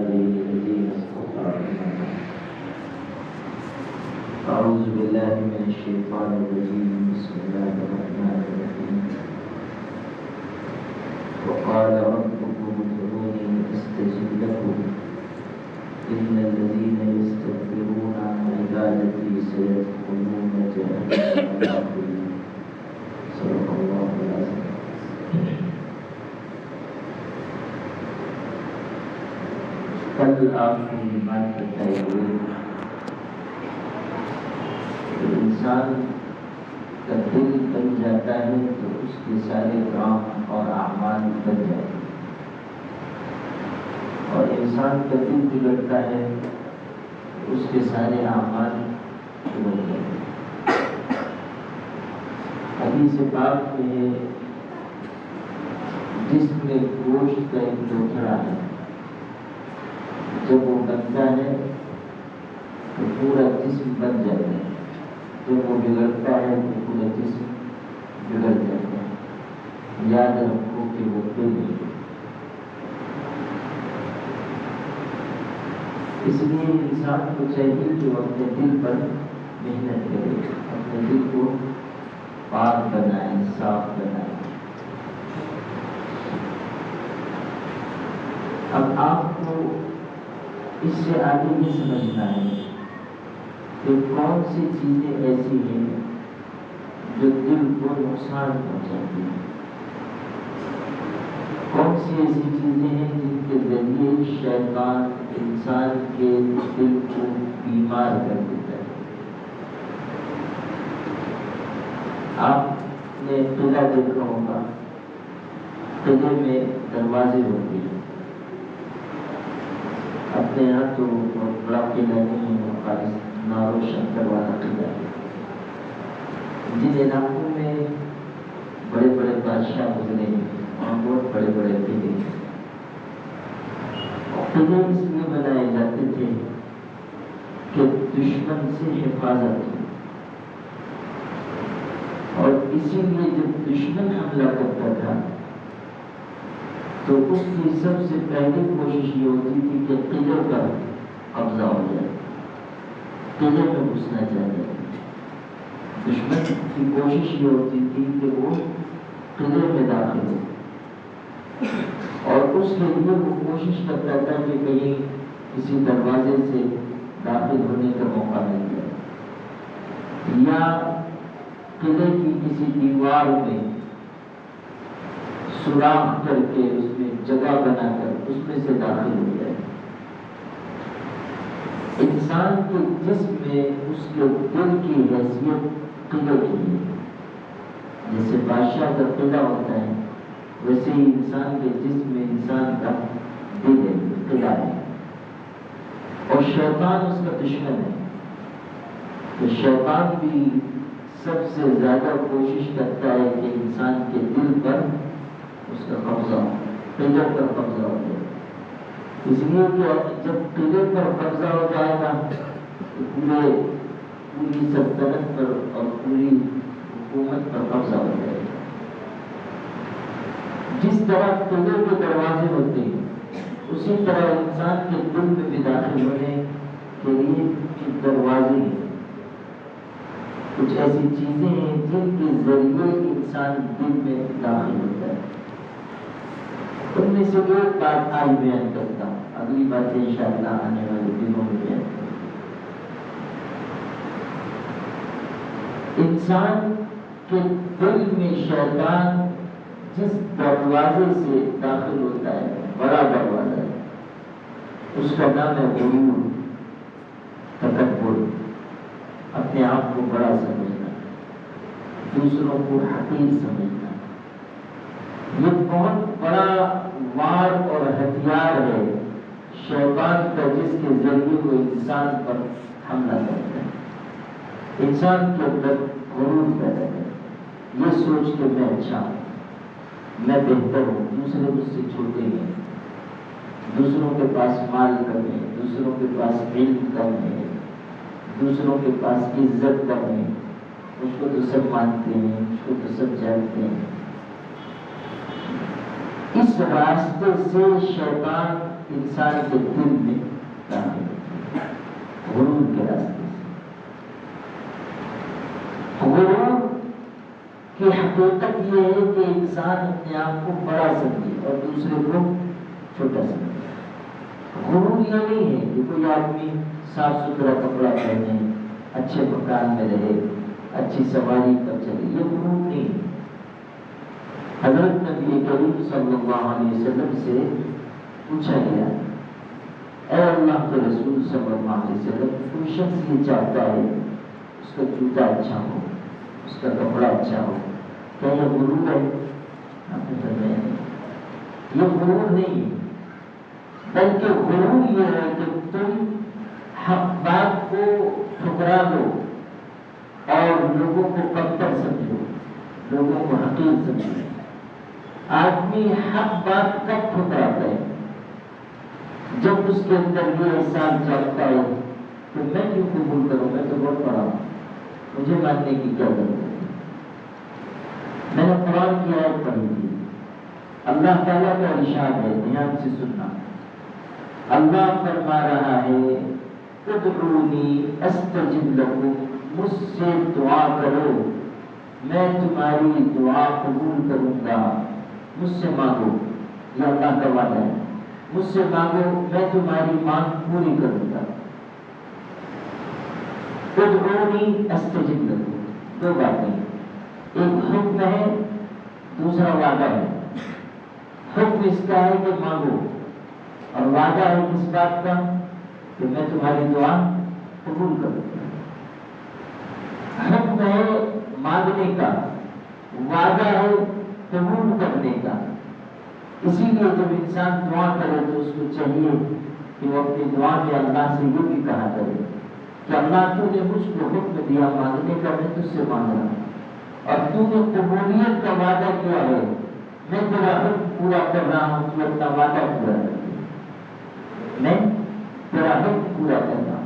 عباده الذين اصطفى. أعوذ بالله من الشيطان الرجيم. بسم الله الرحمن الرحيم. وقال ربكم ادعوني أستجب لكم إن الذين يستكبرون عن عبادتي سيدخلون جهنم داخلين. صدق الله العظيم. کل آپ کو یہ بات بتائی ہوئی کہ انسان کا دل بن جاتا ہے تو اس کے سارے کام اور اعمال بن جاتے ہیں، اور انسان کا دل بگڑتا ہے تو اس کے سارے اعمال بگڑ جاتے ہیں۔ حدیث پاک میں ہے جسم میں گوشت کا ایک ٹوکرا ہے، جب وہ بنتا ہے تو پورا جسم بن جاتا ہے، جب وہ بگڑتا ہے تو پورا جسم بگڑ جاتا ہے۔ یاد رکھو کہ وہ دل ہے۔ اس لیے انسان کو چاہیے کہ وہ اپنے دل پر محنت کرے، اپنے دل کو پاک بنائے، صاف بنائے۔ اب آپ کو اس سے آگے یہ سمجھنا ہے کہ کون سی چیزیں ایسی ہیں جو دل کو نقصان پہنچاتی ہیں، کون سی ایسی چیزیں ہیں جن کے ذریعے شیطان انسان کے دل کو بیمار کر دیتا ہے۔ آپ نے قلعہ دیکھا ہوگا، قلعے میں دروازے ہوتے ہیں۔ اپنے یہاں تو بڑا قلعہ نہیں ہے، خالص نارو شنکر والا قلعہ ہے۔ جن علاقوں میں بڑے بڑے بادشاہ گزرے ہیں وہاں بہت بڑے بڑے قلعے ہیں۔ قلعے اس لیے بنائے جاتے تھے کہ دشمن سے حفاظت ہو، اور اسی لیے جب دشمن حملہ کرتا تھا تو اس کی سب سے پہلی کوشش یہ ہوتی تھی کہ قلعے پر قبضہ ہو جائے، قلعے میں گھسنا چاہتے تھے۔ دشمن کی کوشش یہ ہوتی تھی کہ وہ قلعے میں داخل ہو، اور اس کے لیے وہ کوشش کرتا تھا کہ کہیں کسی دروازے سے داخل ہونے کا موقع مل جائے، یا قلعے کی کسی دیوار میں سوراخ کر کے اس میں جگہ بنا کر اس میں سے داخل ہو جائے۔ انسان کے جسم میں اس کے دل کی حیثیت قلعے کی ہے۔ جیسے بادشاہ کا قلعہ ہوتا ہے ویسے ہی انسان کے جسم میں انسان کا دل ہے، قلعہ ہے، اور شیطان اس کا دشمن ہے۔ تو شیطان بھی سب سے زیادہ کوشش کرتا ہے کہ انسان کے دل پر اس کا قبضہ ہو، قلعے پر قبضہ ہو جائے۔ اس لیے کہ جب قلعے پر قبضہ ہو جائے گا تو پوری سلطنت پر اور پوری حکومت پر قبضہ ہو جائے گا۔ جس طرح قلعے کے دروازے ہوتے ہیں اسی طرح انسان کے دل میں بھی داخل ہونے کے لیے دروازے ہیں۔ کچھ ایسی چیزیں ہیں جن کے ذریعے انسان دل میں داخل ہوتا ہے۔ ان میں سے ایک بات آج بیان کرتا ہوں، اگلی باتیں انشاءاللہ آنے والے دنوں میں بیان کروں۔ انسان کے دل میں شیطان جس دروازے سے داخل ہوتا ہے، بڑا دروازہ ہے، اس کا نام ہے غرور، تکبر، اپنے آپ کو بڑا سمجھنا، دوسروں کو حقیر سمجھنا۔ یہ بہت بڑا وار اور ہتھیار ہے شیطان کا، جس کے ذریعے وہ انسان پر حملہ کرتا ہے۔ انسان کے اندر غرور پیدا ہے، یہ سوچ کہ میں اچھا ہوں، میں بہتر ہوں، دوسرے مجھ سے چھوٹے ہیں، دوسروں کے پاس مال کم ہے، دوسروں کے پاس علم کم ہے، دوسروں کے پاس عزت کم ہے، اس کو تو سب مانتے ہیں، اس کو تو سب جانتے ہیں۔ اس راستے سے شیطان انسان کے دل میں داخل ہوتا ہے، غرور کے راستے سے۔ غرور کی حقیقت یہ ہے کہ انسان اپنے آپ کو بڑا سمجھے اور دوسرے کو چھوٹا سمجھے۔ غرور یہ نہیں ہے کہ کوئی آدمی صاف ستھرا کپڑا پہنے، اچھے مکان میں رہے، اچھی سواری پر چلے، یہ غرور نہیں ہے۔ حضرت نبی کریم صلی اللہ علیہ وسلم سے پوچھا گیا، اے اللہ کے رسول صلی اللہ علیہ وسلم، کوئی شخص یہ چاہتا ہے اس کا جوتا اچھا ہو، اس کا کپڑا اچھا ہو، کیا یہ غرور ہے؟ آپ نے فرمایا یہ غرور نہیں ہے، بلکہ غرور یہ ہے کہ تم حق بات کو ٹھکرا دو اور لوگوں کو کمتر سمجھو، لوگوں کو حقیر سمجھو۔ آدمی حق بات کب ٹھکراتا ہے؟ جب اس کے اندر یہ احساس جاگتا ہے کہ میں کیوں قبول کروں، میں تو بہت بڑا ہوں، مجھے ماننے کی کیا ضرورت ہے۔ میں نے قرآن کی آیت پڑھی تھی، اللہ تعالیٰ کا ارشاد ہے، دھیان سے سننا۔ اللہ فرما رہا ہے ادعونی استجب لکم، مجھ سے دعا کرو میں تمہاری دعا قبول کروں گا، مجھ سے مانگو، یہ اللہ کا وعدہ ہے، مجھ سے مانگو میں تمہاری مانگ پوری کروں گا۔ ادعونی استجب لکم، دو باتیں، ایک حکم ہے، دوسرا وعدہ ہے۔ حکم اس کا ہے کہ مانگو، اور وعدہ ہے کس بات کا؟ کہ میں تمہاری دعا قبول کروں گا۔ حکم ہے مانگنے کا، وعدہ ہے قبول کرنے کا۔ اسی لیے جب انسان دعا کرے تو اس کو چاہیے کہ وہ اپنی دعا میں اللہ سے یہ بھی کہا کرے کہ اللہ تو نے مجھ کو حکم دیا مانگنے کا، میں تجھ سے مانگ رہا ہوں، اور تو نے قبولیت کا وعدہ کیا ہے، میں تیرا حکم پورا کر رہا ہوں، تو اپنا وعدہ پورا کر دے، میں تیرا حکم پورا کر رہا ہوں،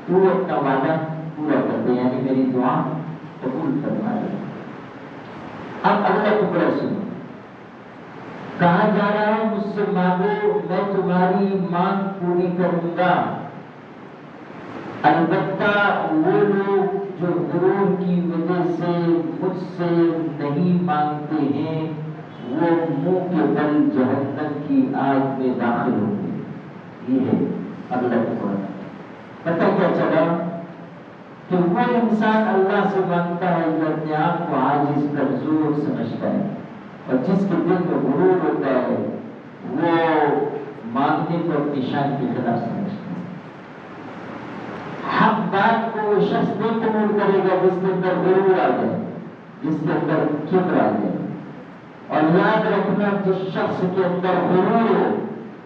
تو اپنا وعدہ پورا کر دے، یعنی میری دعا قبول فرما دے۔ اب اگلا ٹکڑا سنو، کہا جا رہا ہے مجھ سے مانگو میں تمہاری مانگ پوری کروں گا۔ البتہ وہ لوگ جو غرور کی وجہ سے مجھ سے نہیں مانگتے ہیں وہ منہ کے بل جہنم کی آگ میں داخل ہوں گے۔ یہ ہے اگلا ٹکڑا۔ پتہ کیا چلا کہ وہ انسان اللہ سے مانگتا ہے جو اپنے آپ کو عاجز کمزور سمجھتا ہے، اور جس کے دل میں غرور ہوتا ہے وہ مانگنے کو اپنی شان کے خلاف سمجھتا ہے۔ حق بات کو وہ شخص نہیں قبول کرے گا جس کے اندر غرور آ جائے، جس کے اندر کبر آ جائے۔ اور یاد رکھنا جس شخص کے اندر غرور ہو،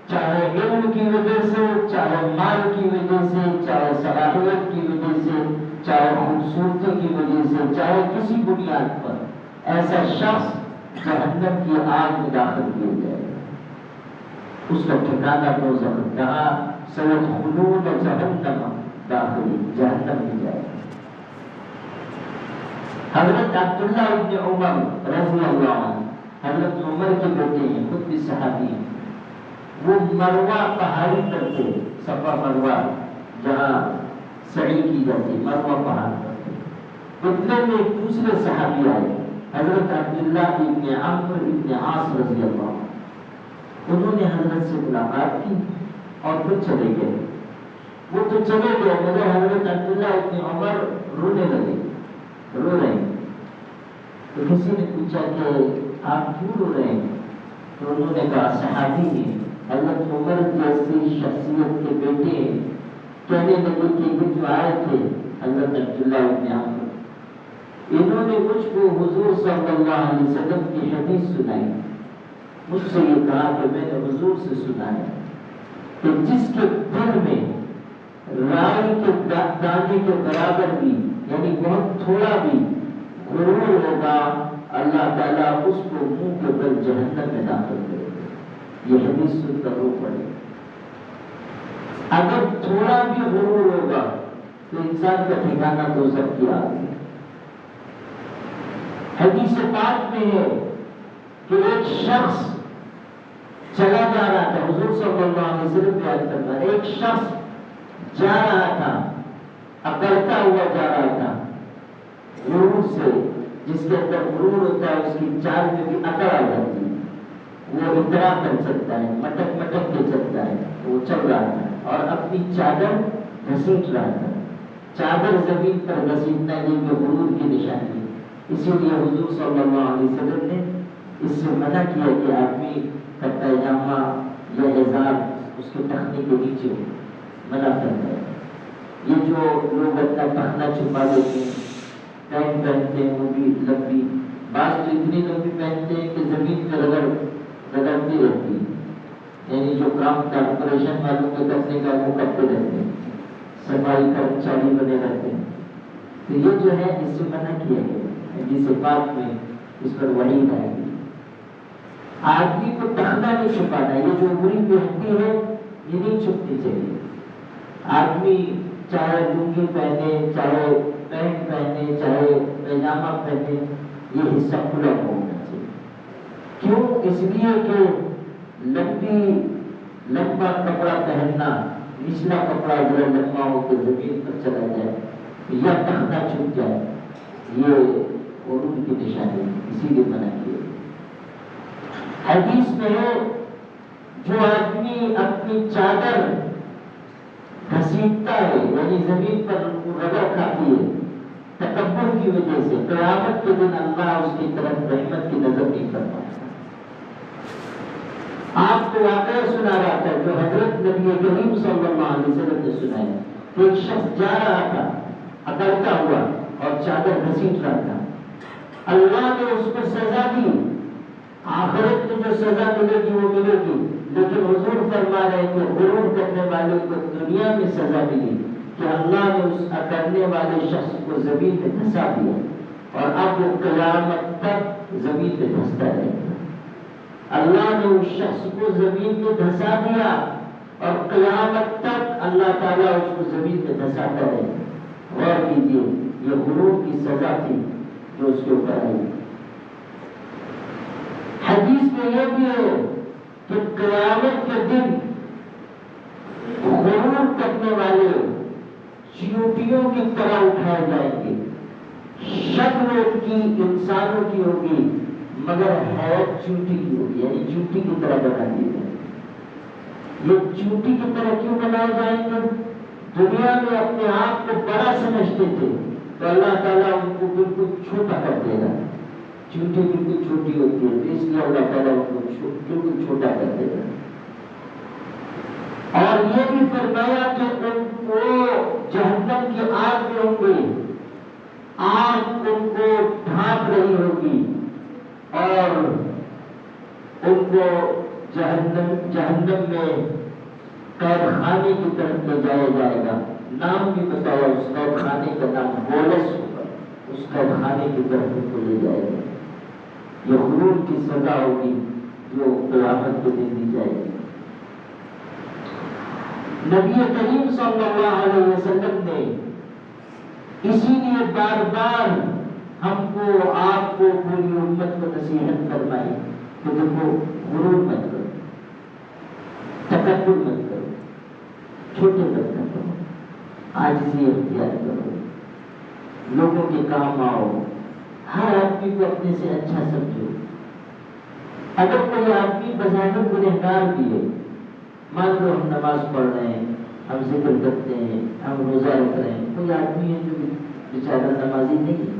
چاہے علم کی وجہ سے، چاہے مال کی وجہ سے، چاہے صلاحیت کی وجہ سے، چاہے خوبصورتی کی وجہ سے، چاہے کسی بنیاد پر، ایسا شخص جہنم کی آگ میں داخل کیا جائے گا۔ اس کا ٹھکانہ دوزخ، کہا سیدخلون جہنم داخلی، جہنم میں جائے گا۔ حضرت عبداللہ ابن عمر رضی اللہ عنہ، حضرت عمر کے بیٹے ہیں، خود بھی صحابی ہیں، وہ مروہ پہاڑی پر تھے، صفا مروہ جہاں سعی کی جاتی، مروہ پہاڑ پر تھے۔ اتنے میں ایک دوسرے صحابی آئے، حضرت عبداللہ ابن عمرو ابن عاص رضی اللہ عنہ۔ انہوں نے حضرت سے ملاقات کی اور پھر چلے گئے۔ وہ تو چلے گئے مگر حضرت عبداللہ ابن عمر رونے لگے، رو رہے ہیں۔ تو کسی نے پوچھا کہ آپ کیوں رو رہے ہیں؟ تو انہوں نے کہا صحابی ہیں، حضرت عمر جیسی شخصیت کے بیٹے ہیں، کہنے لگے کہ یہ جو آئے تھے حضرت عبداللہ ابن عمر، انہوں نے مجھ کو حضور صلی اللہ علیہ وسلم کی حدیث سنائی، مجھ سے یہ کہا کہ میں نے حضور سے سنا ہے کہ جس کے دل میں رائی کے دانے کے برابر بھی، یعنی بہت تھوڑا بھی غرور ہوگا، اللہ تعالیٰ اس کو منہ کے بل جہنم میں داخل کرے گا۔ یہ حدیث سن کر رو پڑے۔ اگر تھوڑا بھی غرور ہوگا تو انسان کا ٹھکانہ دوزخ کی آگ ہے۔ حدیث پاک میں ہے کہ ایک شخص چلا جا رہا تھا، حضور صلی اللہ علیہ وسلم بیان فرما رہے، ایک شخص جا رہا تھا، اکڑتا ہوا جا رہا تھا غرور سے، جس کے اندر غرور ہوتا ہے اس کی چال میں بھی اکڑ آ جاتی ہے، وہ اترا کر چلتا ہے، مٹک مٹک کے چلتا ہے، وہ چل رہا تھا اور اپنی چادر گھسیٹ رہا تھا، چادر زمین پر گھسیٹنا یہ کہ غرور کی نشانی ہے۔ اسی لیے حضور صلی اللہ علیہ وسلم نے اس سے منع کیا کہ آدمی کا پیجامہ یا ازار اس کے ٹخنے کے نیچے ہو، منع کرتا ہے۔ یہ جو لوگ اپنا ٹخنا چھپا دیتے ہیں، پینٹ پہنتے ہیں وہ بھی لمبی، بعض تو اتنی لمبی پہنتے ہیں کہ زمین پہ رگڑتی رہتی ہے، یعنی جو کام کارپوریشن والوں کے کرنے کا وہ کرتے رہتے ہیں، صفائی کرمچاری بنے رہتے ہیں۔ تو یہ جو ہے اس سے منع کیا گیا، حدیث پاک میں اس پر وعید آئے گی۔ آدمی کو ٹخنا نہیں چھپانا، یہ جو بری پہنتی ہے یہ نہیں چھپنی چاہیے۔ آدمی چاہے لنگی پہنے، چاہے پینٹ پہنے، چاہے پیجامہ پہنے، یہ حصہ کھلا ہونا چاہیے۔ کیوں؟ اس لیے کہ لمبا کپڑا پہننا، نچلا کپڑا ذرا لمبا ہو کے زمین پر چلا جائے یا ٹخنا چھپ جائے، یہ غرور کی نشانی ہے، اسی لیے منع کیا۔ حدیث میں ہے جو آدمی اپنی چادر گھسیٹتا ہے، یعنی زمین پر رگڑ کھاتی ہے تکبر کی وجہ سے، قیامت کے دن اللہ اس کی طرف رحمت کی نظر نہیں کرتا۔ آپ کو واقعہ سنا رہا تھا جو حضرت نبی کریم صلی اللہ علیہ وسلم نے سنایا کہ ایک شخص جا رہا تھا اکڑتا ہوا اور چادر گھسیٹ رہا تھا، اللہ نے اس کو سزا دی، آخرت میں جو سزا ملے گی وہ ملے گی، لیکن حضور فرما رہے ہیں کہ غرور کرنے والے کو دنیا میں سزا ملی کہ اللہ نے اس اکڑنے والے شخص کو زمین میں دھسا دیا اور اب وہ قیامت تک زمین میں دھستا رہے گا۔ اللہ نے اس شخص کو زمین میں دھسا دیا اور قیامت تک اللہ تعالیٰ اس کو زمین میں دھساتا رہے گا۔ غور کیجیے، یہ غرور کی سزا تھی جو اس کے اوپر آئی۔ حدیث میں یہ بھی ہے کہ قیامت کے دن غرور کرنے والے چیونٹیوں کی طرح اٹھائے جائیں گے، شکل ان کی انسانوں کی ہوگی مگر حیرت چیونٹی کی ہوگی، یعنی چیونٹی کی طرح بنا دیے جائیں گے۔ یہ چیونٹی کی طرح کیوں بنائے جائیں گے؟ دنیا میں اپنے آپ کو بڑا سمجھتے تھے تو اللہ تعالیٰ ان کو بالکل چھوٹا کر دے گا، چیونٹی بالکل چھوٹی ہوتی ہے تو اس لیے اللہ تعالیٰ ان کو بالکل چھوٹا کر دے گا۔ اور یہ بھی فرمایا کہ ان کو جہنم کی آگ میں ہوں گے، آگ ان کو ڈھانپ رہی ہوگی اور ان کو جہنم میں قید خانے کی طرف لے جایا جائے گا۔ نام بھی بتایا اس قید خانے کا نام بولس ہوگا، اس قید خانے کی طرف ان کو لے جائے گا۔ یہ غرور کی سزا ہوگی جو قیامت کے دن دی جائے گی۔ نبی کریم صلی اللہ علیہ وسلم نے اسی لیے بار بار ہم کو، آپ کو، پوری امت کو نصیحت فرمائی کہ دیکھو غرور مت کرو، تکبر مت کرو، چھوٹے مت کرو، عاجزی اختیار کرو، لوگوں کے کام آؤ، ہر آدمی کو اپنے سے اچھا سمجھو۔ اگر کوئی آدمی بظاہر گنہگار بھی ہے، مان لو ہم نماز پڑھ رہے ہیں، ہم ذکر کرتے ہیں، ہم روزہ رکھ رہے ہیں، کوئی آدمی ہے جو بیچارہ نمازی نہیں ہے،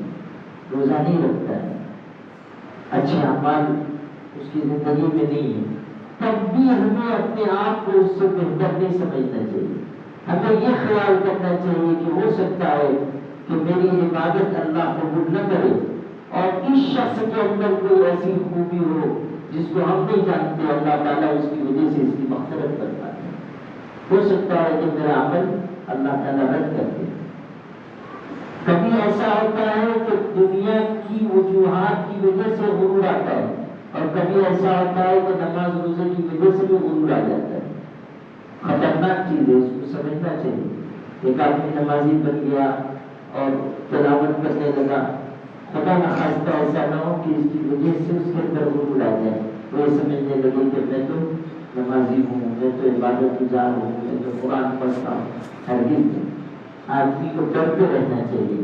روزہ نہیں رکھتا ہے، اچھے اعمال اس کی زندگی میں نہیں ہے، تب بھی ہمیں اپنے آپ کو اس سے بہتر نہیں سمجھنا چاہیے۔ ہمیں یہ خیال کرنا چاہیے کہ ہو سکتا ہے کہ میری عبادت اللہ قبول نہ کرے اور اس شخص کے اندر کوئی ایسی خوبی ہو جس کو ہم نہیں جانتے، اللہ تعالیٰ اس کی وجہ سے اس کی مغفرت کرتا ہے۔ ہو سکتا ہے کہ میرا عمل اللہ تعالیٰ رد کر دے۔ کبھی ایسا ہوتا ہے کہ دنیا کی وجوہات کی وجہ سے غرور آتا ہے اور کبھی ایسا ہوتا ہے کہ نماز روزے کی وجہ سے بھی غرور آ جاتا ہے۔ خطرناک چیز ہے، اس کو سمجھنا چاہیے۔ ایک آدمی نمازی بن گیا اور تلاوت کرنے لگا، خدا نخواستہ ایسا نہ ہو کہ اس کی وجہ سے اس کے اندر غرور آ جائے، وہ یہ سمجھنے لگے کہ میں تو نمازی ہوں، میں تو عبادت گزار ہوں، میں تو قرآن پڑھتا ہوں، ہرگز نہیں۔ آدمی کو ڈرتے رہنا چاہیے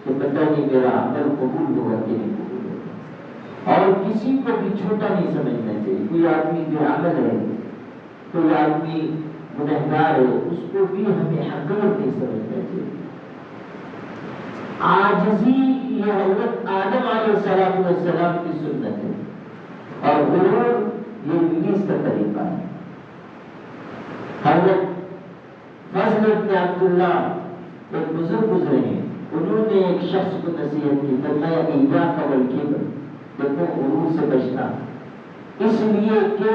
کہ پتہ نہیں میرا عمل قبول ہوگا کہ نہیں قبول ہوگا، اور کسی کو بھی چھوٹا نہیں سمجھنا چاہیے۔ کوئی آدمی بے عمل ہے، کوئی آدمی گنہگار ہے، اس کو بھی ہمیں حقیر نہیں سمجھنا چاہیے۔ عاجزی یہ حضرت آدم علیہ السلام کی سنت ہے، اور غرور یہ ابلیس کا طریقہ ہے۔ حضرت فضل بن عبداللہ ایک بزرگ گزرے ہیں، انہوں نے ایک شخص کو نصیحت کی، فرمایا ایاک والکبر، دیکھو غرور سے بچنا، اس لیے کہ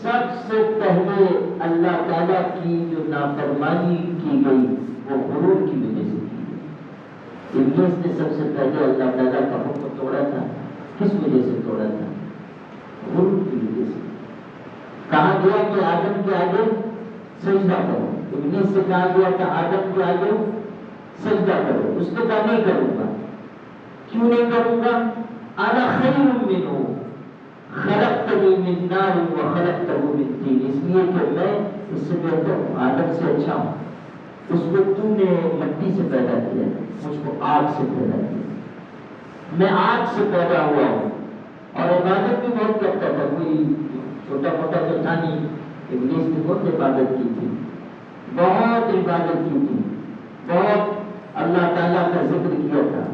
سب سے پہلے اللہ تعالیٰ کی جو نافرمانی کی گئی وہ غرور کی وجہ سے کی گئی۔ ابلیس نے سب سے پہلے اللہ تعالیٰ کا حکم توڑا تھا، کس وجہ سے توڑا تھا؟ غرور کی وجہ سے۔ کہا گیا کہ آدم کے آگے سجدہ کرو، ابلیس سے کہا گیا کہ آدم کے آگے سجدہ کرو، اس نے کہا نہیں کروں گا۔ کیوں نہیں کروں گا؟ انا خیر منہ خلقتنی من نار وخلقتہ من طین، اس لیے کہ میں اس سے بہتر ہوں، آدم سے اچھا ہوں، اس کو تو نے مٹی سے پیدا کیا، مجھ کو آگ سے پیدا کیا، میں آگ سے پیدا ہوا ہوں، اور عبادت بھی بہت کرتا تھا، کوئی چھوٹا موٹا تو تھا نہیں۔ ابلیس نے بہت عبادت کی تھی، بہت عبادت کی تھی، بہت اللہ تعالیٰ کا ذکر کیا تھا،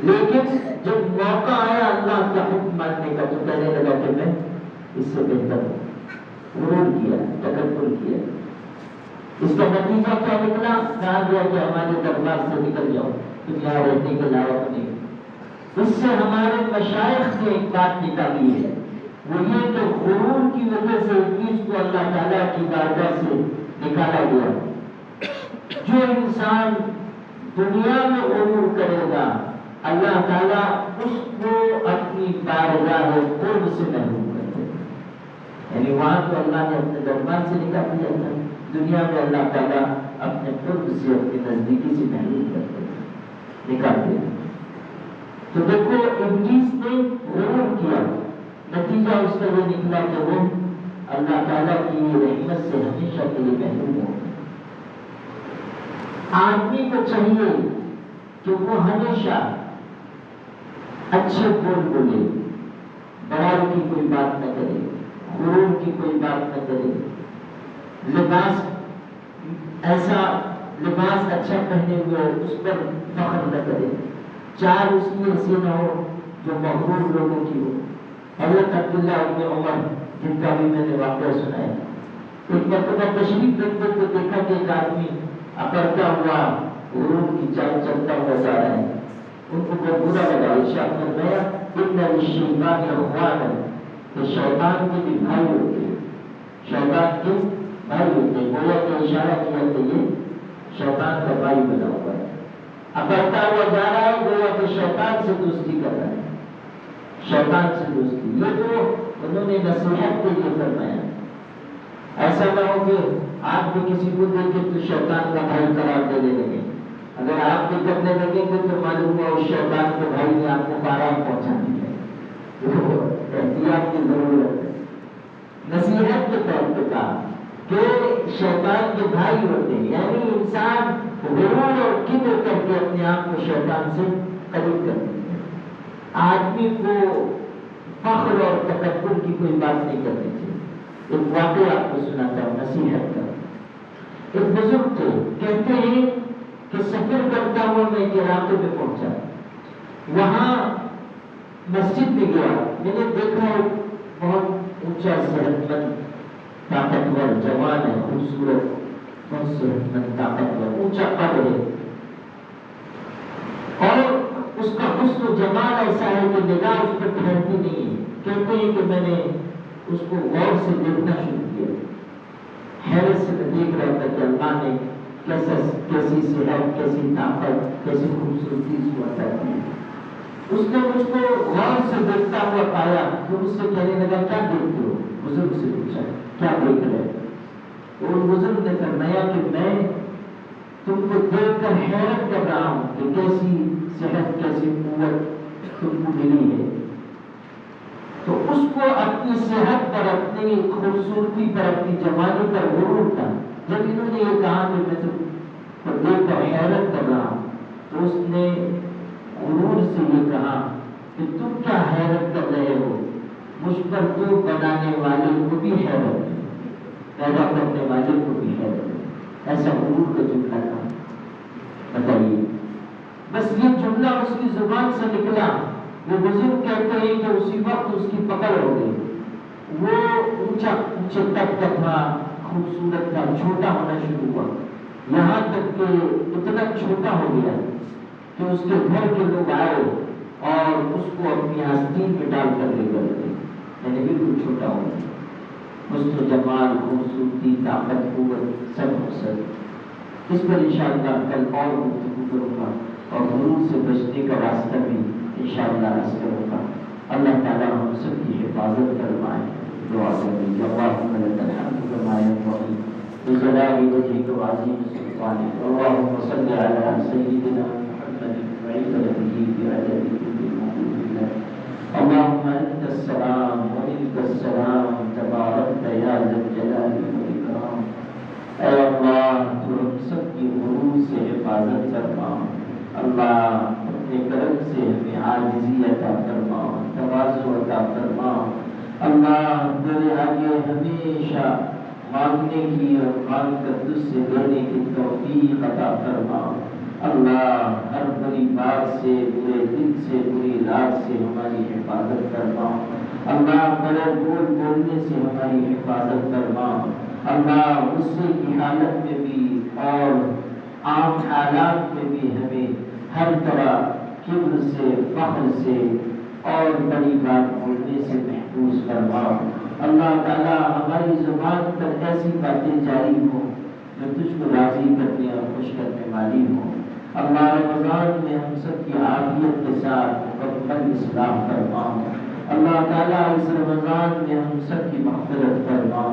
لیکن جب موقع آیا اللہ کا حکم ماننے کا تو کہنے لگا کہ میں اس سے بہتر ہوں، غرور کیا، تکبر کیا۔ اس کا نتیجہ کیا نکلا؟ کہا گیا کہ ہمارے دربار سے نکل جاؤ، تم یہاں رہنے کے لائق نہیں۔ اس سے ہمارے مشائخ نے ایک بات نکالی ہے، وہ یہ کہ غرور کی وجہ سے ابلیس کو اللہ تعالیٰ کی بارگاہ سے نکالا گیا۔ جو انسان دنیا میں غرور کرے گا اللہ تعالیٰ اس کو اپنی بارگاہ قرب سے محروم کر دے گا، یعنی وہاں تو اللہ نے اپنے دربار سے نکال دیا تھا، دنیا میں اللہ تعالیٰ اپنے قرب سے، اپنی نزدیکی سے محروم کر دے گا، نکال دیا۔ تو دیکھو ابلیس نے غرور کیا، نتیجہ اس کا یہ نکلا کہ وہ اللہ تعالیٰ کی رحمت سے ہمیشہ کے لیے محروم ہو گیا۔ آدمی کو چاہیے کہ وہ ہمیشہ اچھے بول بولے، بڑائی کی کوئی بات نہ کرے، غرور کی کوئی بات نہ کرے، لباس ایسا لباس اچھا پہنے ہوئے اس پر فخر نہ کرے، چال اس کی ایسی نہ ہو جو مغرور لوگوں کی ہو۔ حضرت عبداللہ ابن عمر جن کا بھی میں نے واقعہ سنایا، ایک مرتبہ تشریف رکھتے تو دیکھا کہ ایک آدمی اکڑتا ہوا غرور کی چال چلتا ہوا جا رہا ہے، ان کو بہت برا لگا۔ ارشاد فرمایا ان للشیطان اخوانا، کہ شیطان کے بھی بھائی ہوتے ہیں، شیطان کے بھائی ہوتے ہیں، گویا کہ اشارہ کیا کہ یہ شیطان کا بھائی بنا ہوا ہے، اکڑتا ہوا جا رہا ہے، گویا کہ شیطان سے دوستی کر رہا ہے، شیطان سے دوستی۔ یہ تو انہوں نے نصیحت کے لیے فرمایا، ایسا نہ ہو کہ آپ بھی کسی کو دیکھیں تو شیطان کا بھائی قرار دینے لگے، اگر آپ بھی کرنے لگیں گے تو معلوم ہوا اس شیطان کے بھائی نے آپ کو آرام پہنچا دیا۔ احتیاط کی ضرورت ہے۔ نصیحت کے طور پہ کہا کہ شیطان کے بھائی ہوتے ہیں، یعنی انسان غرور اور کبر کر کے اپنے آپ کو شیطان سے قریب کر دیتے ہیں۔ آدمی کو فخر اور تکبر کی کوئی بات نہیں کرنی چاہیے۔ ایک واقعہ آپ کو سناتا ہوں نصیحت کا۔ ایک بزرگ تھے، کہتے ہیں کہ سفر کرتا ہوا میں ایک علاقے میں پہنچا، وہاں مسجد میں گیا، میں نے دیکھا ایک بہت اونچا صحت مند طاقتور جوان ہے، خوبصورت بہت صحت مند طاقتور، اونچا قد ہے، اور اس کا حسن و جمال ایسا ہے کہ نگاہ اس پر ٹھہرتی نہیں ہے۔ کہتے ہیں کہ میں نے اس کو غور سے دیکھنا شروع کیا، حیرت سے میں دیکھ رہا تھا کہ اللہ نے کیسی صحت، کیسی طاقت، کیسی خوبصورتی اس کو عطا کی۔ اس نے مجھ کو غور سے دیکھتا ہوا پایا تو مجھ سے کہنے لگا کیا دیکھتے ہو؟ بزرگ سے پوچھا کیا دیکھ رہے؟ اور بزرگ نے فرمایا کہ میں تم کو دیکھ کر حیرت کر رہا ہوں کہ کیسی صحت، کیسی قوت تم کو ملی ہے۔ تو اس کو اپنی صحت پر، اپنی خوبصورتی پر، اپنی جوانی پر غرور تھا۔ جب انہوں نے یہ کہا کہ میں تو دیکھ کر حیرت کر رہا ہوں، تو اس نے غرور سے یہ کہا کہ تم کیا حیرت کر رہے ہو، مجھ پر تو بنانے والے کو بھی حیرت ہے، پیدا کرنے والے کو بھی حیرت ہے۔ ایسا غرور کا جملہ تھا۔ بتائیے، بس یہ جملہ اس کی زبان سے نکلا، وہ بزرگ کہتے ہیں کہ اسی وقت اس کی پکڑ ہو گئی۔ وہ اونچا اونچے تک کا تھا، خوبصورت تھا، چھوٹا ہونا شروع ہوا، یہاں تک کہ اتنا چھوٹا ہو گیا کہ اس کے گھر کے لوگ آئے اور اس کو اپنی آستین میں ڈال کر لے کر گئے، یعنی بالکل چھوٹا ہو گیا۔ حسن و جمال، خوبصورتی، طاقت، قوت، سب حسن۔ اس پر انشاءاللہ کل اور گفتگو کروں گا، اور غرور سے بچنے کا راستہ بھی انشاءاللہ عرض کروں گا۔ اللہ تعالیٰ ہم سب کی حفاظت فرمائے۔ دعا کریں، اللہم لک الحمد کما ينبغی لجلال وجهک وعظیم سلطانک، اللہم صل علی سیدنا محمد وعزته بعدد كل موجود لك، اللہم انت السلام ومنک السلام تبارکت یا ذا الجلال والاکرام۔ اے اللہ، تو ہم سب کی غرور سے حفاظت فرما، اللہ اپنے کرم سے ہمیں عاجزی عطا فرما، تواضع عطا فرما، اللہ تیرے آگے ہمیشہ مانگنے کی اور مانگ کر تجھ سے لینے کی توفیق عطا فرما، اللہ ہر بری بات سے، برے دل سے، بری رات سے ہماری حفاظت فرما، اللہ بڑے بول بولنے سے ہماری حفاظت فرما، اللہ غصے کی حالت میں بھی اور عام حالات میں بھی ہمیں ہر طرح کبر سے، فخر سے اور بڑی بات بولنے سے محفوظ فرما، اللہ تعالیٰ ہماری زبان پر ایسی باتیں جاری ہوں جو تجھ کو راضی کرنے اور خوش کرنے والی ہوں، اللہ رمضان میں ہم سب کی عافیت کے ساتھ مکمل اصلاح فرما، اللہ تعالیٰ اس رمضان میں ہم سب کی مغفرت فرما،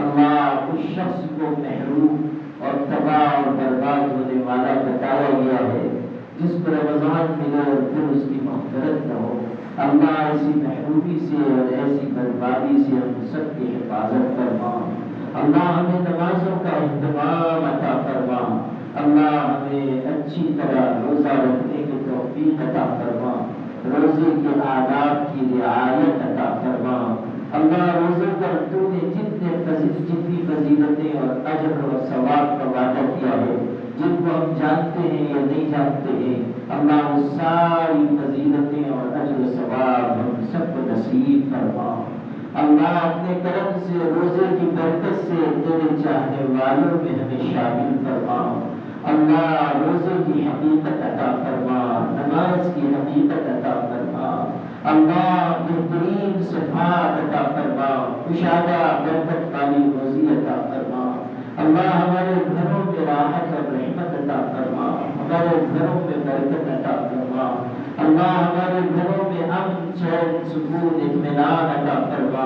اللہ اس شخص کو محروم اور تباہ اور برباد ہونے والا بتایا گیا ہے جس پر رمضان ملے اور پھر اس کی مغفرت نہ ہو، اللہ ایسی محرومی سے اور ایسی بربادی سے ہم سب کی حفاظت فرما، اللہ ہمیں نمازوں کا اہتمام عطا فرما، اللہ ہمیں اچھی طرح روزہ رکھنے کی توفیق عطا فرما، روزے کے آداب کی رعایت عطا فرما، اللہ روزے پر تو نے جتنی فضیلتیں اور اجر اور ثواب کا وعدہ کیا ہے، جن کو ہم جانتے ہیں یا نہیں جانتے ہیں، اللہ وہ ساری فضیلتیں اور اجر و ثواب ہم سب کو نصیب فرما، اللہ اپنے کرم سے روزے کی برکت سے تیرے چاہنے والوں میں ہمیں شامل فرما، اللہ روزے کی حقیقت عطا فرما، نماز کی حقیقت عطا فرما، اللہ بہترین صفات عطا فرما، کشادہ برکت والی روزی عطا فرما، اللہ ہمارے گھروں میں راحت اور رحمت عطا فرما، ہمارے گھروں میں برکت عطا فرما، اللہ ہمارے گھروں میں امن، چین، سکون، اطمینان عطا فرما،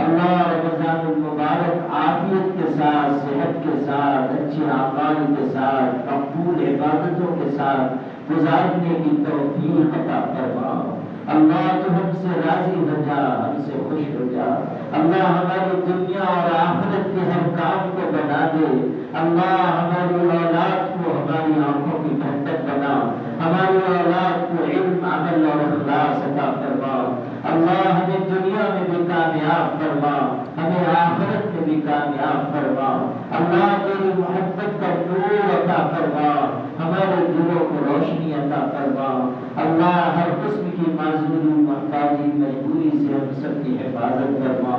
اللہ رمضان المبارک عافیت کے ساتھ، صحت کے ساتھ، اچھے اعمال کے ساتھ، مقبول عبادتوں کے ساتھ گزارنے کی توفیق عطا فرما، اللہ تو ہم سے راضی ہو جا، ہم سے خوش ہو جا، اللہ ہماری دنیا اور آخرت کے ہر کام کو بنا دے، اللہ ہماری اولاد کو ہماری آنکھوں کی ٹھنڈک بنا، ہماری اولاد کو علم، عمل اور اخلاص عطا فرما، اللہ ہمیں دنیا میں بھی کامیاب فرما، ہمیں آخرت میں بھی کامیاب فرما، اللہ تیری محبت کا نور عطا فرما، ہمارے دلوں کو روشنی عطا فرما، اللہ ہر قسم کی معذوری، محتاجی، مجبوری سے ہم سب کی حفاظت فرما،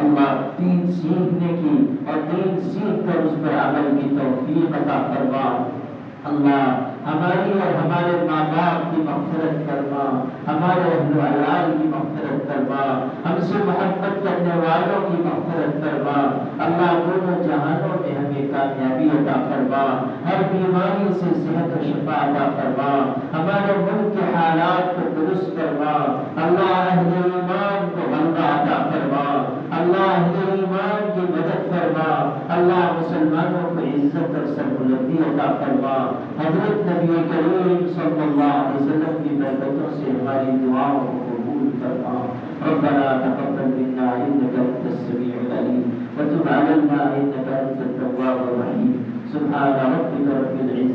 اللہ دین سیکھنے کی اور دین سیکھ کر اس پر عمل کی توفیق عطا فرما، اللہ ہماری اور ہمارے ماں باپ کی مغفرت فرما، ہمارے اہل و عیال کی مغفرت فرما، ہم سے محبت کرنے والوں کی مغفرت فرما، اللہ دونوں جہانوں میں ہمیں کامیابی عطا فرما، ہر بیماری سے صحت و شفا عطا فرما، ہمارے ملک کے حالات کو درست فرما، اللہ اہل ایمان کو غلبہ عطا فرما، اللہ اہل ایمان کی مدد فرما، اللہ مسلمانوں کو عزت اور سربلندی عطا فرما، حضرت نبی کریم صلی اللہ علیہ وسلم کی برکتوں سے ہماری دعاؤں کو قبول فرما، ربنا تقبل منا إنك أنت السميع العليم وتب علينا إنك أنت التواب الرحيم. سبحان ربك رب العزة